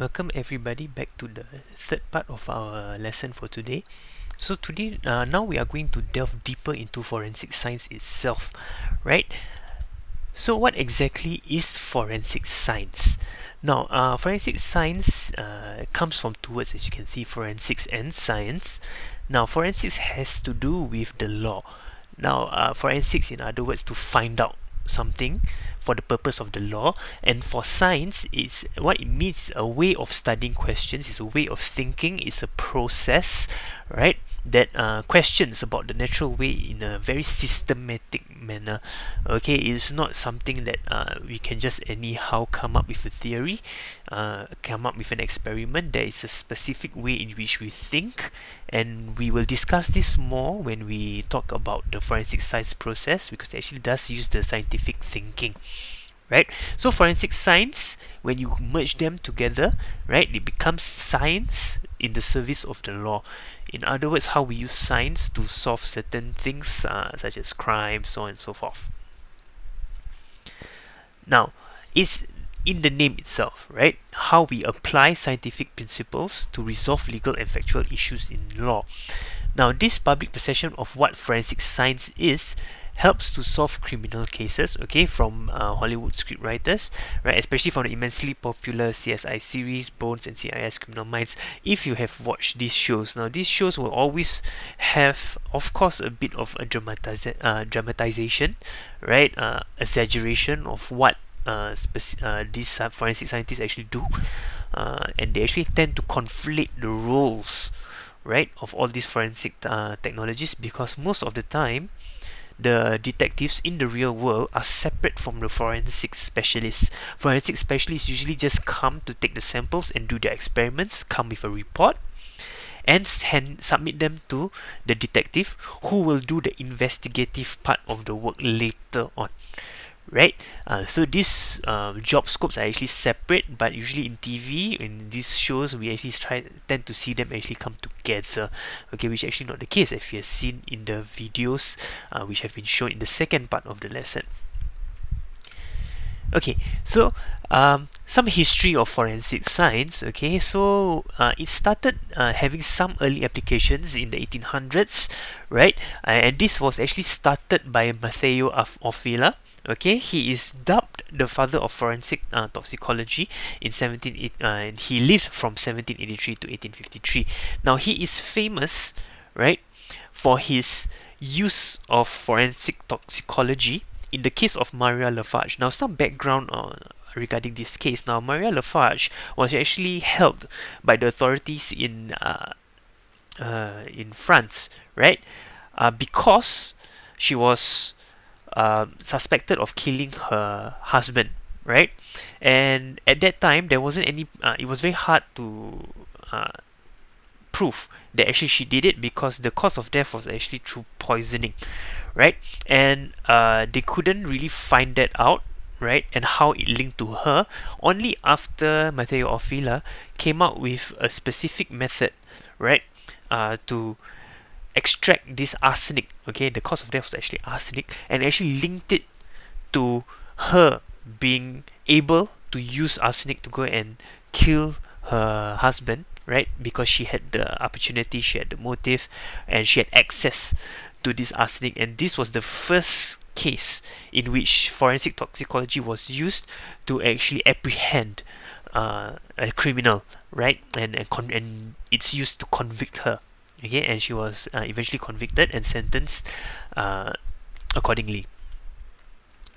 Welcome everybody back to the third part of our lesson for today. So today, now we are going to delve deeper into forensic science itself, right? So what exactly is forensic science? Now, forensic science comes from two words, as you can see, forensics and science. Now, forensics has to do with the law. Now, forensics, in other words, to find out something for the purpose of the law, and for science, it's what it means, a way of studying questions, it's a way of thinking, it's a process, right, that questions about the natural way in a very systematic manner. Okay, it's not something that we can just anyhow come up with a theory, come up with an experiment. There is a specific way in which we think, and we will discuss this more when we talk about the forensic science process, because it actually does use the scientific thinking, right? So forensic science, when you merge them together, right, it becomes science in the service of the law. In other words, how we use science to solve certain things, such as crime, so on and so forth. Now, it's in the name itself, right? How we apply scientific principles to resolve legal and factual issues in law. Now, this public perception of what forensic science is helps to solve criminal cases, okay, from Hollywood scriptwriters, right, especially from the immensely popular CSI series, Bones and CIS Criminal Minds. If you have watched these shows, now these shows will always have, of course, a bit of a dramatization, right, exaggeration of what these forensic scientists actually do, and they actually tend to conflate the roles, right, of all these forensic technologies, because most of the time the detectives in the real world are separate from the forensic specialists. Forensic specialists usually just come to take the samples and do their experiments, come with a report, and submit them to the detective, who will do the investigative part of the work later on, right? So these job scopes are actually separate, but usually in TV, in these shows, we actually tend to see them actually come together. Okay, which is actually not the case if you have seen in the videos which have been shown in the second part of the lesson. Okay, so some history of forensic science. Okay, so it started having some early applications in the 1800s, right? And this was actually started by Matteo Avila. Okay, he is dubbed the father of forensic toxicology in and he lived from 1783 to 1853. Now he is famous, right, for his use of forensic toxicology in the case of Maria Lafarge. Now, some background regarding this case. Now, Maria Lafarge was actually held by the authorities in France, right? Because she was suspected of killing her husband, right? And at that time, there wasn't any. It was very hard to prove that actually she did it, because the cause of death was actually through poisoning, right? And they couldn't really find that out, right, and how it linked to her, only after Matteo Avila came up with a specific method, right, to extract this arsenic. Okay, the cause of death was actually arsenic, and actually linked it to her being able to use arsenic to go and kill her husband, right? Because she had the opportunity, she had the motive, and she had access to this arsenic. And this was the first case in which forensic toxicology was used to actually apprehend a criminal, right? And it's used to convict her. Okay, and she was eventually convicted and sentenced accordingly,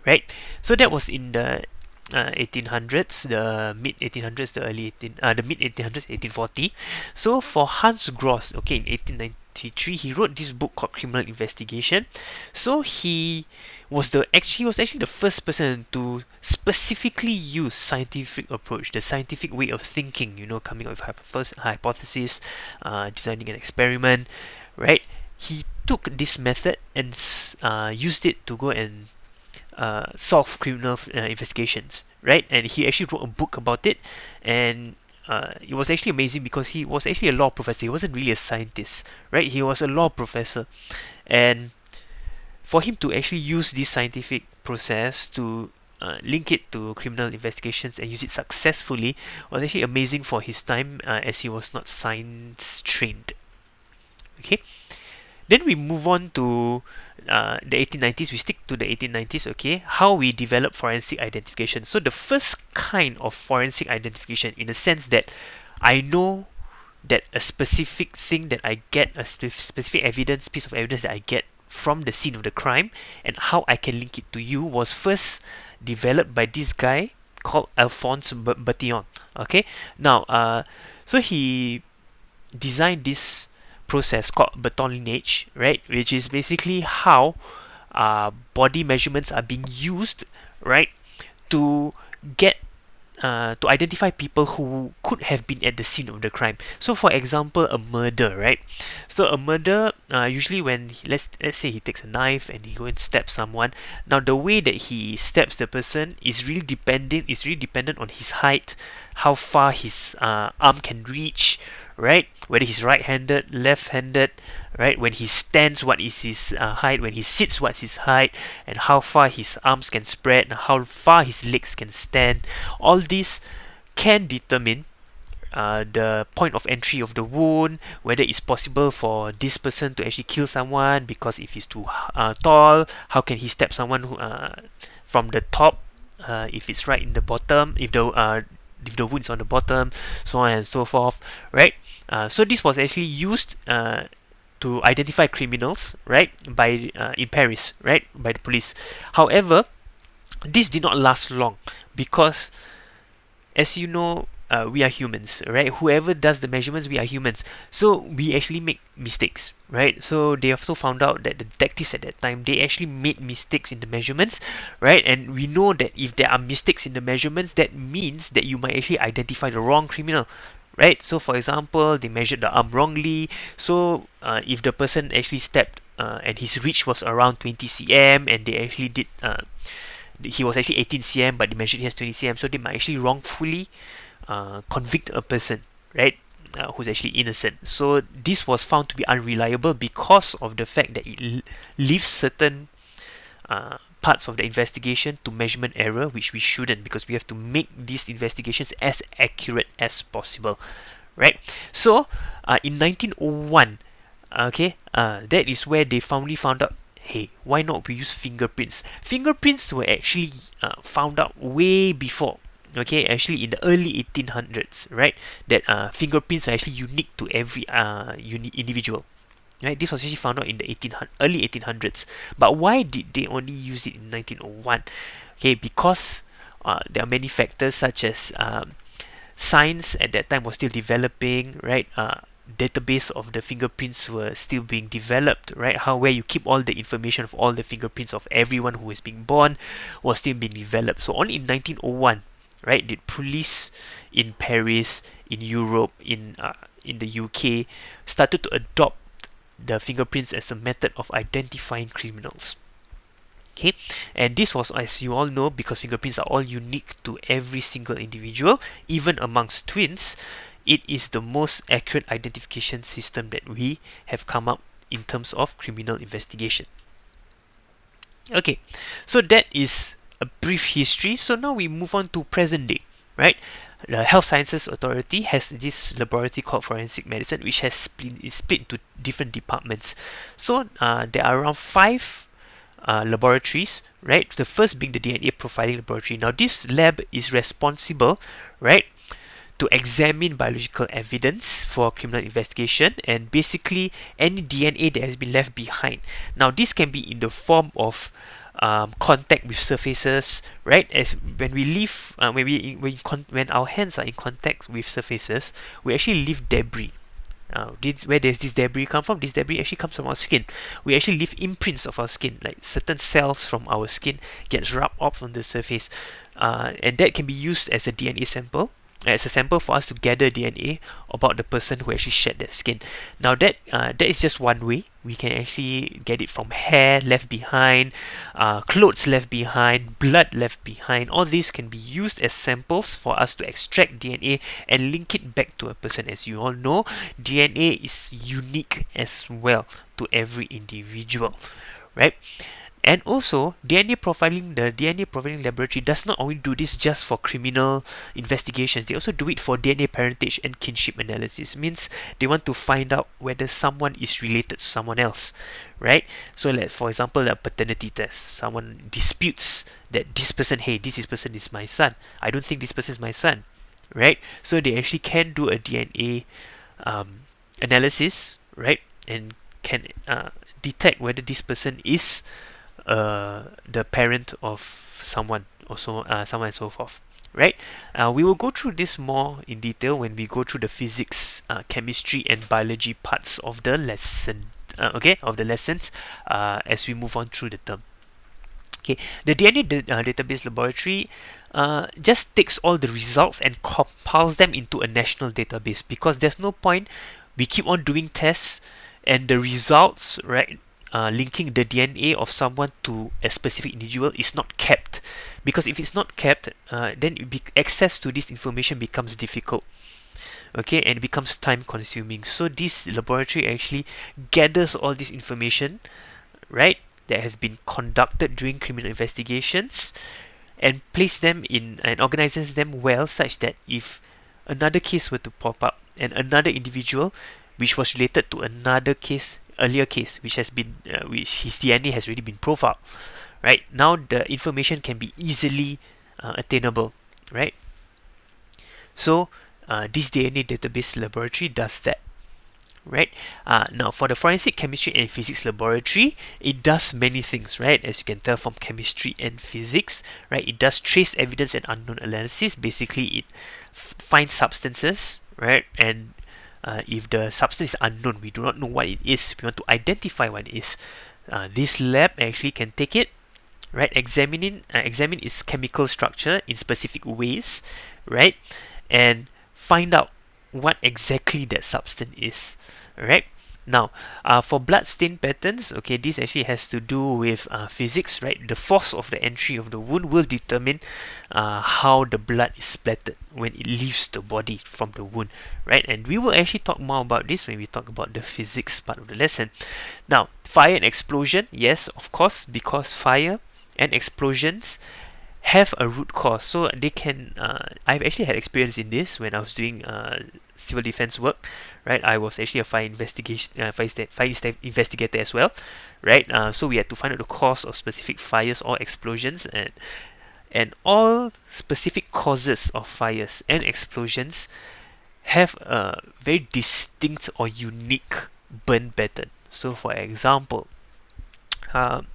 right? So that was in the 1800s, the mid 1800s, the mid 1800s, 1840. So for Hans Gross, okay, in 1893, he wrote this book called Criminal Investigation. So he was actually the first person to specifically use scientific approach, the scientific way of thinking, coming up with hypothesis, designing an experiment, right? He took this method and used it to go and solve criminal investigations, right? And he actually wrote a book about it, and it was actually amazing because he was actually a law professor. He wasn't really a scientist, right? He was a law professor, and for him to actually use this scientific process to link it to criminal investigations and use it successfully was actually amazing for his time, as he was not science trained. Okay, then we move on to the 1890s. We stick to the 1890s. Okay, how we develop forensic identification. So the first kind of forensic identification, in the sense that I know that a specific thing that I get, a specific evidence, piece of evidence that I get from the scene of the crime, and how I can link it to you, was first developed by this guy called Alphonse Bertillon. Okay, now so he designed this process called baton lineage, right? Which is basically how body measurements are being used, right, to get to identify people who could have been at the scene of the crime. So, for example, a murder, right? So, a murder, usually when let's say he takes a knife and he go and stab someone. Now, the way that he stabs the person is really dependent on his height, how far his arm can reach, right? Whether he's right-handed, left-handed, right? When he stands, what is his height? When he sits, what's his height? And how far his arms can spread, and how far his legs can stand. All this can determine the point of entry of the wound, whether it's possible for this person to actually kill someone, because if he's too tall, how can he stab someone who, from the top, if it's right in the bottom, if the wound is on the bottom, so on and so forth, right? So this was actually used to identify criminals, right, by in Paris, right, by the police. However, this did not last long, because, as you know, we are humans, right? Whoever does the measurements, we are humans, so we actually make mistakes, right? So they also found out that the detectives at that time, they actually made mistakes in the measurements, right? And we know that if there are mistakes in the measurements, that means that you might actually identify the wrong criminal, right? So, for example, they measured the arm wrongly. So if the person actually stepped and his reach was around 20 cm, and they actually did he was actually 18 cm, but they measured him as 20 cm, so they might actually wrongfully convict a person, right, who's actually innocent. So this was found to be unreliable because of the fact that it leaves certain parts of the investigation to measurement error, which we shouldn't, because we have to make these investigations as accurate as possible, right? So in 1901, okay, that is where they finally found out, hey, why not we use fingerprints? Fingerprints were actually found out way before, okay, actually in the early 1800s, right, that fingerprints are actually unique to every individual, right? This was actually found out in the early 1800s. But why did they only use it in 1901? Okay, because there are many factors, such as science at that time was still developing, right? Database of the fingerprints were still being developed, right? Where you keep all the information of all the fingerprints of everyone who is being born was still being developed. So only in 1901, right, did police in Paris, in Europe, in the UK started to adopt the fingerprints as a method of identifying criminals. Okay, and this was, as you all know, because fingerprints are all unique to every single individual, even amongst twins. It is the most accurate identification system that we have come up in terms of criminal investigation. Okay, so that is a brief history. So now we move on to present day, right? The Health Sciences Authority has this laboratory called Forensic Medicine, which is split into different departments. So there are around 5 laboratories, right? The first being the DNA profiling laboratory. Now this lab is responsible, right, to examine biological evidence for criminal investigation, and basically any DNA that has been left behind. Now this can be in the form of contact with surfaces, right? As when we leave, when our hands are in contact with surfaces, we actually leave debris. Where does this debris come from? This debris actually comes from our skin. We actually leave imprints of our skin, like certain cells from our skin gets rubbed off on the surface, and that can be used as a DNA sample, as a sample for us to gather DNA about the person who actually shed that skin. Now that is just one way. We can actually get it from hair left behind, clothes left behind, blood left behind. All these can be used as samples for us to extract DNA and link it back to a person. As you all know, DNA is unique as well to every individual, right? And also, the DNA profiling laboratory does not only do this just for criminal investigations. They also do it for DNA parentage and kinship analysis. Means they want to find out whether someone is related to someone else, right? So, for example, a paternity test. Someone disputes that this person, hey, this person is my son. I don't think this person is my son, right? So they actually can do a DNA analysis, right, and can detect whether this person is the parent of someone, or someone and so forth, right? We will go through this more in detail when we go through the physics, chemistry, and biology parts of the lesson. Of the lessons, as we move on through the term. Okay, the DNA database laboratory just takes all the results and compiles them into a national database, because there's no point we keep on doing tests and the results, right, linking the DNA of someone to a specific individual is not kept. Because if it's not kept, then access to this information becomes difficult. Okay, and it becomes time consuming. So this laboratory actually gathers all this information, right, that has been conducted during criminal investigations, and place them in and organizes them well, such that if another case were to pop up and another individual which was related to another case, earlier case, which has been which his DNA has already been profiled, right, now the information can be easily attainable, right? So this DNA database laboratory does that, right? Now, for the forensic chemistry and physics laboratory, it does many things, right? As you can tell from chemistry and physics, right? It does trace evidence and unknown analysis. Basically, it finds substances, right? And if the substance is unknown, we do not know what it is, we want to identify what it is. This lab actually can take it, right? Examine its chemical structure in specific ways, right? And find out what exactly that substance is. Alright. Now, for blood stain patterns, okay, this actually has to do with physics, right? The force of the entry of the wound will determine how the blood is splattered when it leaves the body from the wound, right? And we will actually talk more about this when we talk about the physics part of the lesson. Now, fire and explosion, yes, of course, because fire and explosions have a root cause, so they can I've actually had experience in this when I was doing civil defense work, right? I was actually a fire investigator as well, right? So we had to find out the cause of specific fires or explosions, and all specific causes of fires and explosions have a very distinct or unique burn pattern. So for example, um,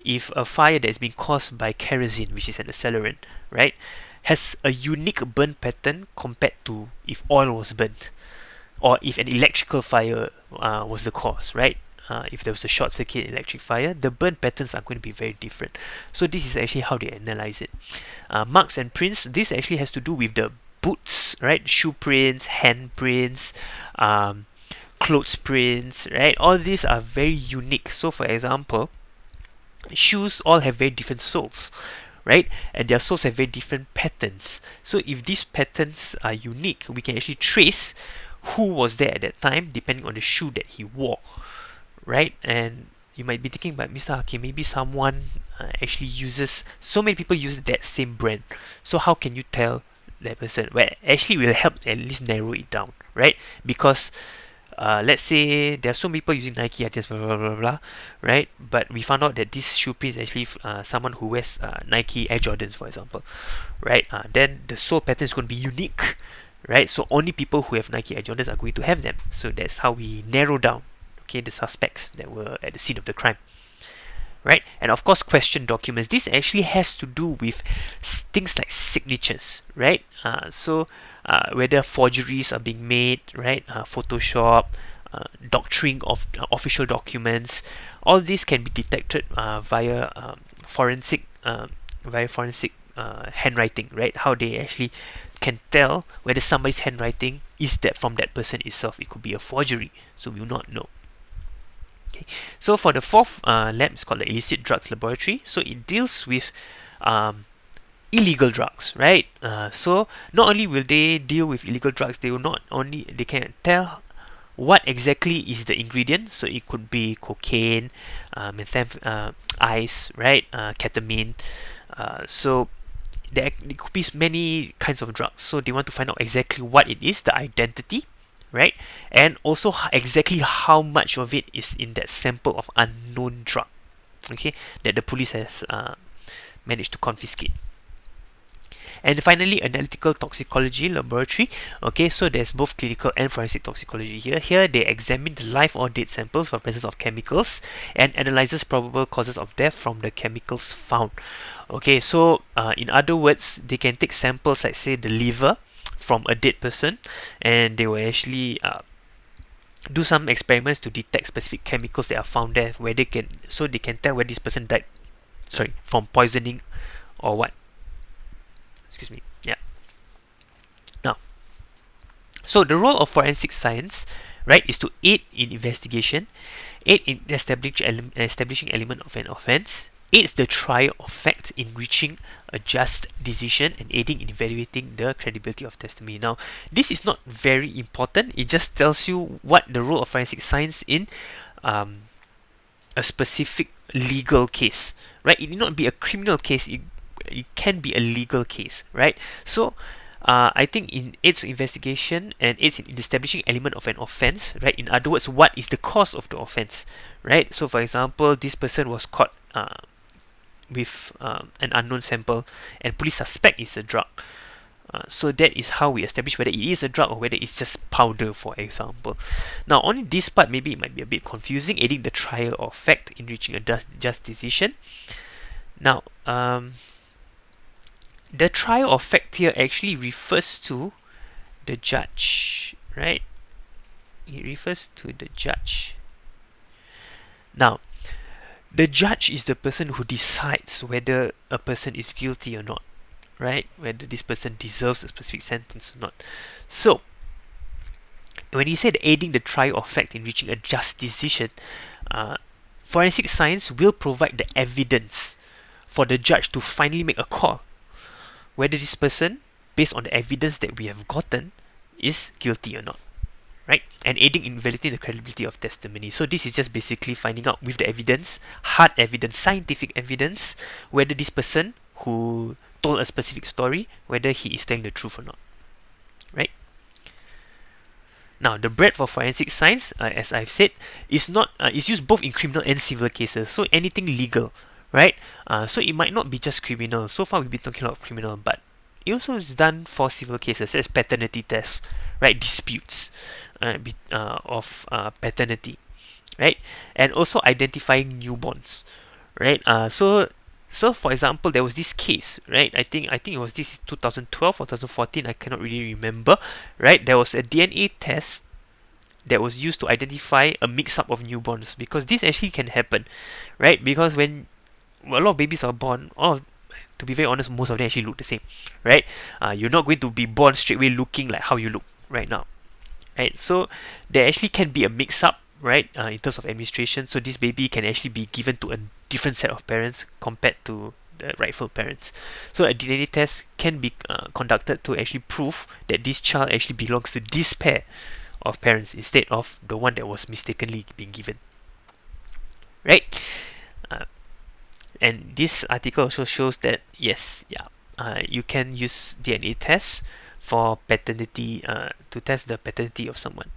if a fire that is being caused by kerosene, which is an accelerant, right, has a unique burn pattern compared to if oil was burnt, or if an electrical fire was the cause, right? If there was a short circuit electric fire, the burn patterns are going to be very different. So this is actually how they analyze it. Marks and prints, this actually has to do with the boots, right? Shoe prints, hand prints, clothes prints, right? All these are very unique. So for example, shoes all have very different soles, right? And their soles have very different patterns. So if these patterns are unique, we can actually trace who was there at that time depending on the shoe that he wore, right? And you might be thinking, but Mr. Hakim, maybe someone actually uses, so many people use that same brand. So how can you tell that person? Well, actually will help at least narrow it down, right? Because let's say there are some people using Nike, Adidas, blah, blah, blah, blah, right? But we found out that this shoe print is actually someone who wears Nike Air Jordans, for example, right? Then the sole pattern is going to be unique, right? So only people who have Nike Air Jordans are going to have them. So that's how we narrow down, okay, the suspects that were at the scene of the crime, right? And of course, question documents. This actually has to do with things like signatures, right? So whether forgeries are being made, right? Photoshop, doctoring of official documents. All this can be detected via forensic handwriting, right? How they actually can tell whether somebody's handwriting is that from that person itself. It could be a forgery, so we will not know. Okay. So for the fourth lab, it's called the illicit drugs laboratory. So it deals with illegal drugs, right? So not only will they deal with illegal drugs, they can tell what exactly is the ingredient. So it could be cocaine, ice, right, ketamine. So there could be many kinds of drugs. So they want to find out exactly what it is, the identity, right, and also exactly how much of it is in that sample of unknown drug, okay, that the police has managed to confiscate. And finally, analytical toxicology laboratory. Okay, so there's both clinical and forensic toxicology here. Here, they examine the live or dead samples for presence of chemicals and analyzes probable causes of death from the chemicals found. Okay, so in other words, they can take samples, like say the liver from a dead person, and they will actually do some experiments to detect specific chemicals that are found there, where they can tell whether this person died, sorry, from poisoning or what. Excuse me. Yeah. Now, so the role of forensic science, right, is to aid in investigation, aid in establishing element of an offense, aids the trial of fact in reaching a just decision, and aiding in evaluating the credibility of testimony. Now, this is not very important. It just tells you what the role of forensic science in um, a specific legal case, right? It need not be a criminal case. It can be a legal case, right? So I think in its investigation and its in establishing element of an offense, right? In other words, what is the cause of the offense, right? So for example, this person was caught with an unknown sample, and police suspect it's a drug. So that is how we establish whether it is a drug or whether it's just powder, for example. Now, on this part, maybe it might be a bit confusing, aiding the trial of fact in reaching a just decision. Now, the trial of fact here actually refers to the judge, right? It refers to the judge. Now, the judge is the person who decides whether a person is guilty or not, right? Whether this person deserves a specific sentence or not. So, when he said aiding the trial of fact in reaching a just decision, uh, forensic science will provide the evidence for the judge to finally make a call whether this person, based on the evidence that we have gotten, is guilty or not, right? And aiding in validating the credibility of testimony. So this is just basically finding out with the evidence, hard evidence, scientific evidence, whether this person who told a specific story, whether he is telling the truth or not, right? Now, the breadth of forensic science, as I've said, is used both in criminal and civil cases. So anything legal, right? So it might not be just criminal. So far, we've been talking about criminal, but it also is done for civil cases, such as paternity tests, right? Disputes of paternity, right? And also identifying newborns, right? So for example, there was this case, right? I think it was this 2012 or 2014. I cannot really remember, right? There was a DNA test that was used to identify a mix-up of newborns, because this actually can happen, right? Because when a lot of babies are born, to be very honest, most of them actually look the same, right? You're not going to be born straight away looking like how you look right now, right? So there actually can be a mix-up, right, in terms of administration. So this baby can actually be given to a different set of parents compared to the rightful parents. So a DNA test can be conducted to actually prove that this child actually belongs to this pair of parents instead of the one that was mistakenly being given, right? Uh, and this article also shows that yes, yeah, you can use DNA tests for paternity, to test the paternity of someone.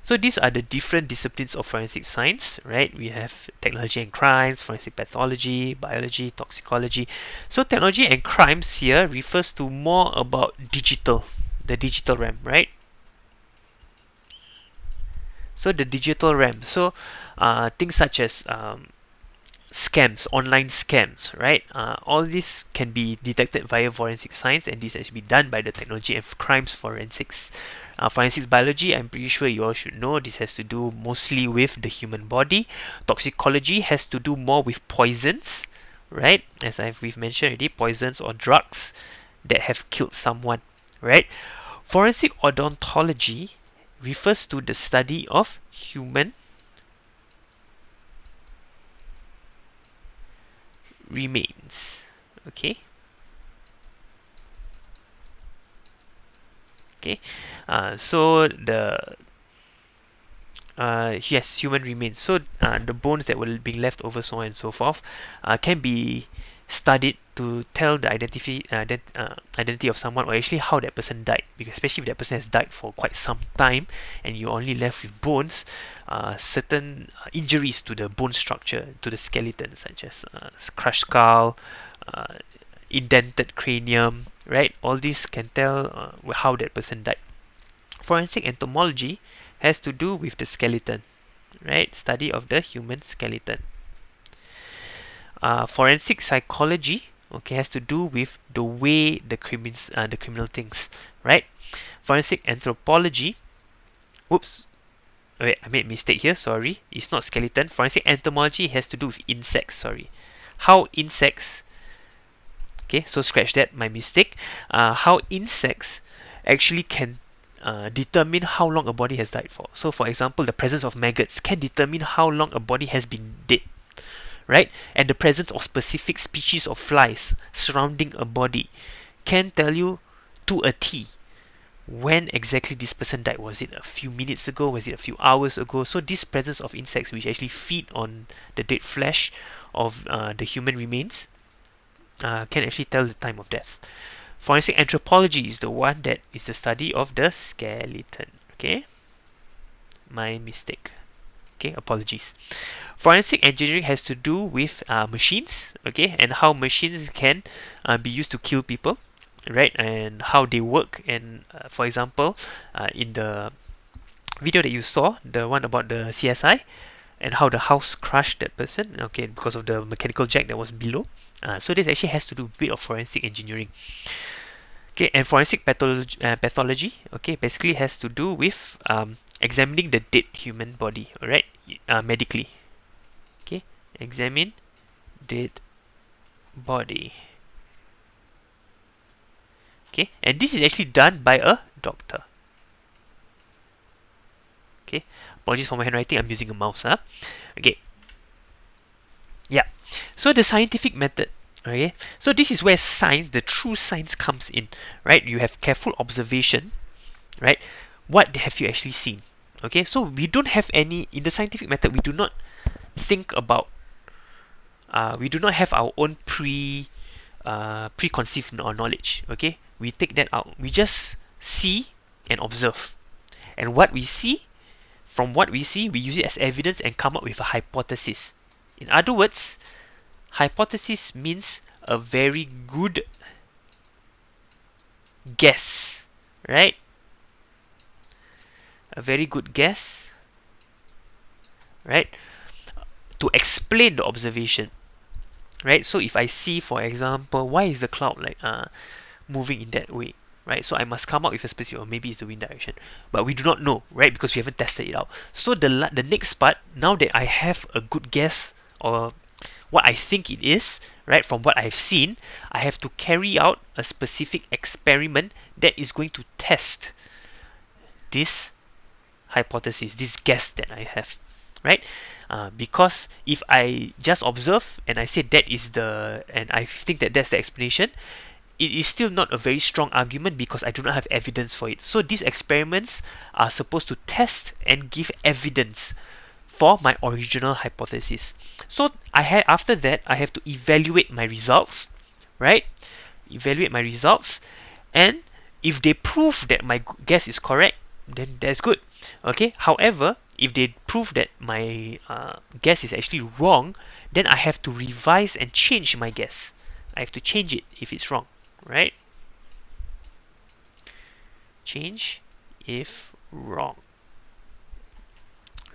So these are the different disciplines of forensic science, right? We have technology and crimes, forensic pathology, biology, toxicology. So technology and crimes here refers to more about the digital realm, right? So the digital realm. So things such as scams, online scams, right? All this can be detected via forensic science, and this has to be done by the technology and crimes forensics. Forensics biology, I'm pretty sure you all should know, this has to do mostly with the human body. Toxicology has to do more with poisons, right? As we've mentioned already, poisons or drugs that have killed someone, right? Forensic odontology refers to the study of human remains. Okay. Okay. So the yes, human remains. So the bones that were being left over, so on and so forth, can be studied to tell the identity of someone, or actually how that person died. Because especially if that person has died for quite some time, and you're only left with bones, certain injuries to the bone structure, to the skeleton, such as crushed skull, uh, indented cranium, right? All these can tell how that person died. Forensic entomology has to do with the skeleton, right? Study of the human skeleton. Forensic psychology, okay, has to do with the way the criminal thinks, right? Forensic anthropology, whoops, wait, I made a mistake here, sorry. It's not skeleton. Forensic entomology has to do with insects, sorry. How insects, okay, so scratch that, my mistake. How insects actually can determine how long a body has died for. So, for example, the presence of maggots can determine how long a body has been dead, right? And the presence of specific species of flies surrounding a body can tell you to a T when exactly this person died. Was it a few minutes ago? Was it a few hours ago? So this presence of insects which actually feed on the dead flesh of the human remains can actually tell the time of death. Forensic anthropology is the one that is the study of the skeleton. Okay, my mistake. Okay, apologies. Forensic engineering has to do with machines, okay, and how machines can be used to kill people, right, and how they work. And for example, in the video that you saw, the one about the CSI, and how the house crushed that person, okay, because of the mechanical jack that was below. So this actually has to do with a bit of forensic engineering. Okay, and forensic pathology, okay, basically has to do with examining the dead human body, alright, medically. Okay, examine dead body. Okay, and this is actually done by a doctor. Okay, apologies for my handwriting, I'm using a mouse. Okay, yeah. So the scientific method. Okay, so this is where science, the true science, comes in, right? You have careful observation, right? What have you actually seen? Okay, so we don't have any in the scientific method. We do not think about. We do not have our own preconceived knowledge. Okay, we take that out. We just see and observe, and what we see, from what we see, we use it as evidence and come up with a hypothesis. In other words, hypothesis means a very good guess, right? A very good guess, right? To explain the observation, right? So if I see, for example, why is the cloud like moving in that way, right? So I must come up with a specific, or maybe it's the wind direction, but we do not know, right? Because we haven't tested it out. So the next part, now that I have a good guess, or what I think it is, right, from what I've seen, I have to carry out a specific experiment that is going to test this hypothesis, this guess that I have, right? Because if I just observe and I say that is and I think that that's the explanation, it is still not a very strong argument because I do not have evidence for it. So these experiments are supposed to test and give evidence for my original hypothesis. So after that I have to evaluate my results, right? Evaluate my results, and if they prove that my guess is correct, then that's good. Okay. However, if they prove that my guess is actually wrong, then I have to revise and change my guess. I have to change it if it's wrong, right? Change if wrong,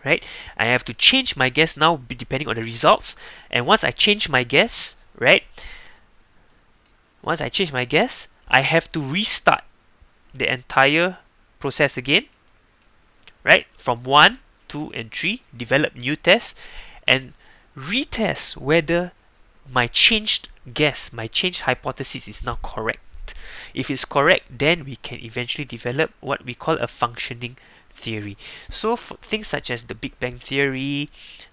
right? I have to change my guess now depending on the results. And once I change my guess, right? Once I change my guess, I have to restart the entire process again, right? From 1, 2, and 3, develop new tests and retest whether my changed guess, my changed hypothesis is now correct. If it's correct, then we can eventually develop what we call a functioning theory. So for things such as the Big Bang theory,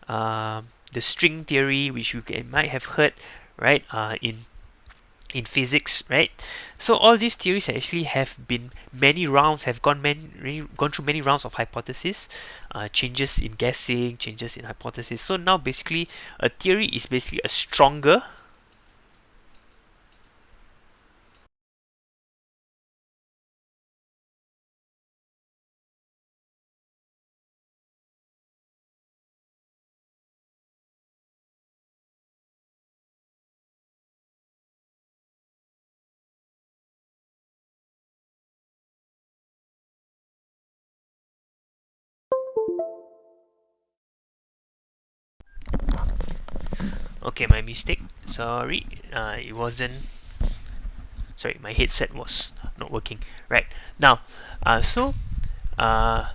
the string theory, which you might have heard, right, in in physics, right? So all these theories actually have been many rounds, have gone through many rounds of hypothesis, changes in guessing, changes in hypothesis. So now basically a theory is basically a stronger. Okay, my mistake. Sorry, it wasn't. Sorry, my headset was not working. Right now, so yeah,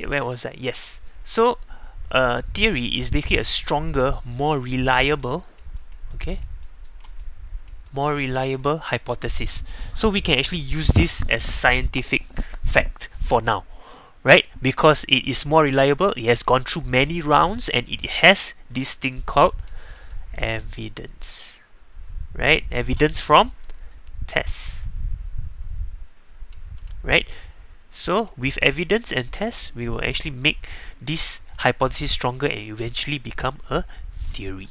where was that? Yes. So theory is basically a stronger, more reliable. Okay, more reliable hypothesis. So we can actually use this as scientific fact for now, right? Because it is more reliable, it has gone through many rounds, and it has this thing called evidence, right? Evidence from tests, right? So with evidence and tests, we will actually make this hypothesis stronger and eventually become a theory.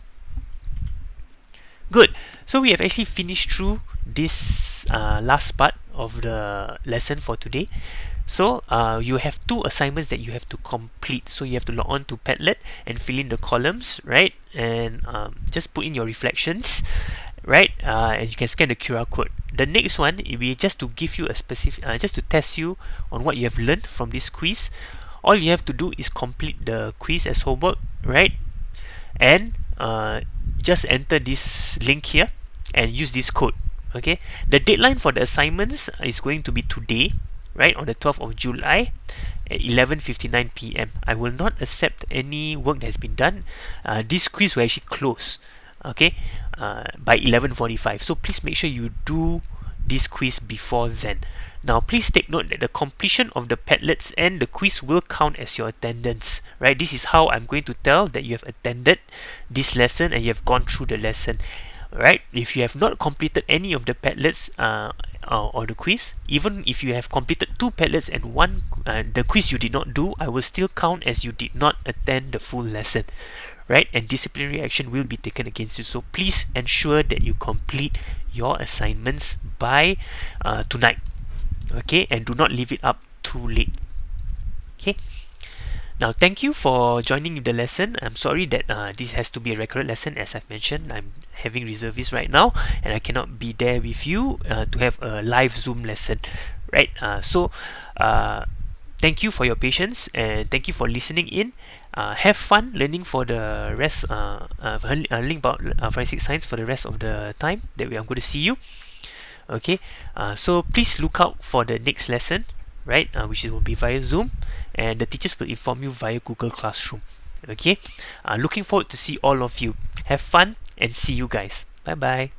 Good. So we have actually finished through this last part of the lesson for today. So you have two assignments that you have to complete. So you have to log on to Padlet and fill in the columns, right? And just put in your reflections, right? And you can scan the QR code. The next one will be just to give you a specific, just to test you on what you have learned from this quiz. All you have to do is complete the quiz as homework, right? And just enter this link here and use this code. Okay, the deadline for the assignments is going to be today, right, on the 12th of July at 11:59 p.m. I will not accept any work that has been done. This quiz will actually close, okay, by 11:45. So please make sure you do this quiz before then. Now, please take note that the completion of the Padlets and the quiz will count as your attendance, right? This is how I'm going to tell that you have attended this lesson and you have gone through the lesson, right? If you have not completed any of the Padlets or the quiz, even if you have completed two Padlets and one the quiz you did not do, I will still count as you did not attend the full lesson, right? And disciplinary action will be taken against you. So please ensure that you complete your assignments by tonight, okay? And do not leave it up too late, okay? Now, thank you for joining the lesson. I'm sorry that this has to be a recorded lesson. As I've mentioned, I'm having reservists right now and I cannot be there with you to have a live Zoom lesson, right? Thank you for your patience and thank you for listening in. Have fun learning for the rest, learning about forensic science for the rest of the time that I'm going to see you. Okay, so please look out for the next lesson, right, which will be via Zoom, and the teachers will inform you via Google Classroom. Okay, looking forward to see all of you. Have fun and see you guys. Bye bye.